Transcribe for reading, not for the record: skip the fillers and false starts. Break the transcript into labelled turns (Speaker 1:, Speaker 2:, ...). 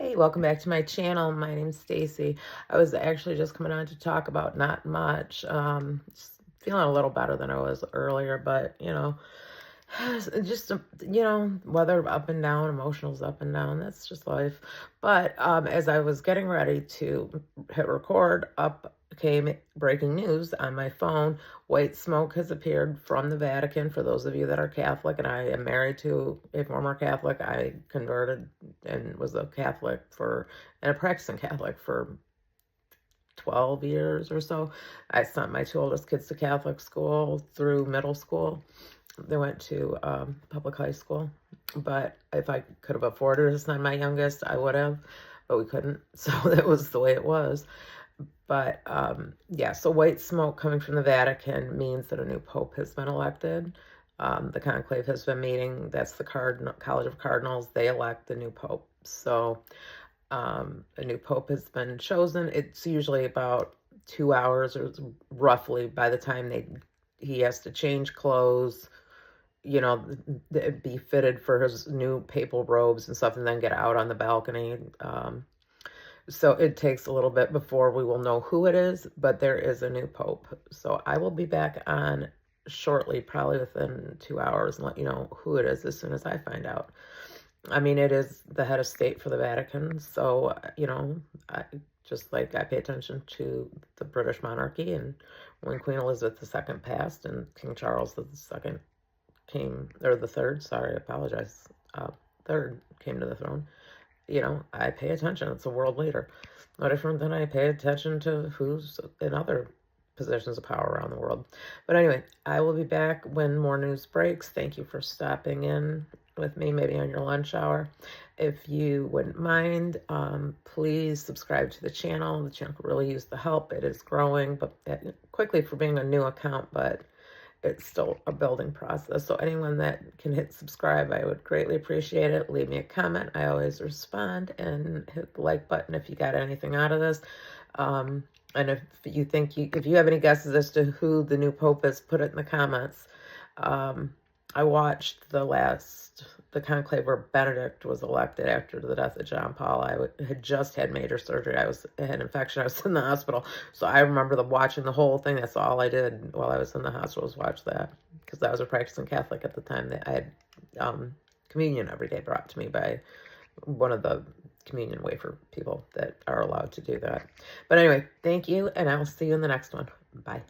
Speaker 1: Hey, welcome back to my channel. My name's Stacy. I was actually just coming on to talk about not much. Just feeling a little better than I was earlier, but just weather up and down, emotionals up and down. That's just life. But as I was getting ready to hit record, up came breaking news on my phone. White smoke has appeared from the Vatican. For those of you that are Catholic, and I am married to a former Catholic, I converted and was a Catholic and a practicing Catholic for 12 years or so. I sent my two oldest kids to Catholic school through middle school. They went to public high school, but if I could have afforded to send my youngest, I would have, but we couldn't. So that was the way it was. But yeah, so white smoke coming from the Vatican means that a new pope has been elected. The conclave has been meeting. That's the College of Cardinals. They elect the new pope. So a new pope has been chosen. It's usually about 2 hours, or roughly, by the time he has to change clothes, be fitted for his new papal robes and stuff, and then get out on the balcony. So it takes a little bit before we will know who it is, but there is a new pope. So I will be back on shortly, probably within 2 hours, and let you know who it is as soon as I find out. I mean, it is the head of state for the Vatican, so, I pay attention to the British monarchy, and when Queen Elizabeth II passed and King Charles II the third, sorry, I apologize, third came to the throne, I pay attention. It's a world leader. No different than I pay attention to who's in other positions of power around the world. But anyway, I will be back when more news breaks. Thank you for stopping in with me, maybe on your lunch hour. If you wouldn't mind, please subscribe to the channel. The channel could really use the help. It is growing, but quickly for being a new account, but it's still a building process. So anyone that can hit subscribe, I would greatly appreciate it. Leave me a comment. I always respond, and hit the like button if you got anything out of this. And if you have any guesses as to who the new pope is, put it in the comments. I watched the conclave where Benedict was elected after the death of John Paul. I had just had major surgery. I had an infection. I was in the hospital. So I remember watching the whole thing. That's all I did while I was in the hospital, was watch that. Because I was a practicing Catholic at the time. That I had communion every day brought to me by one of the communion wafer people that are allowed to do that. But anyway, thank you, and I will see you in the next one. Bye.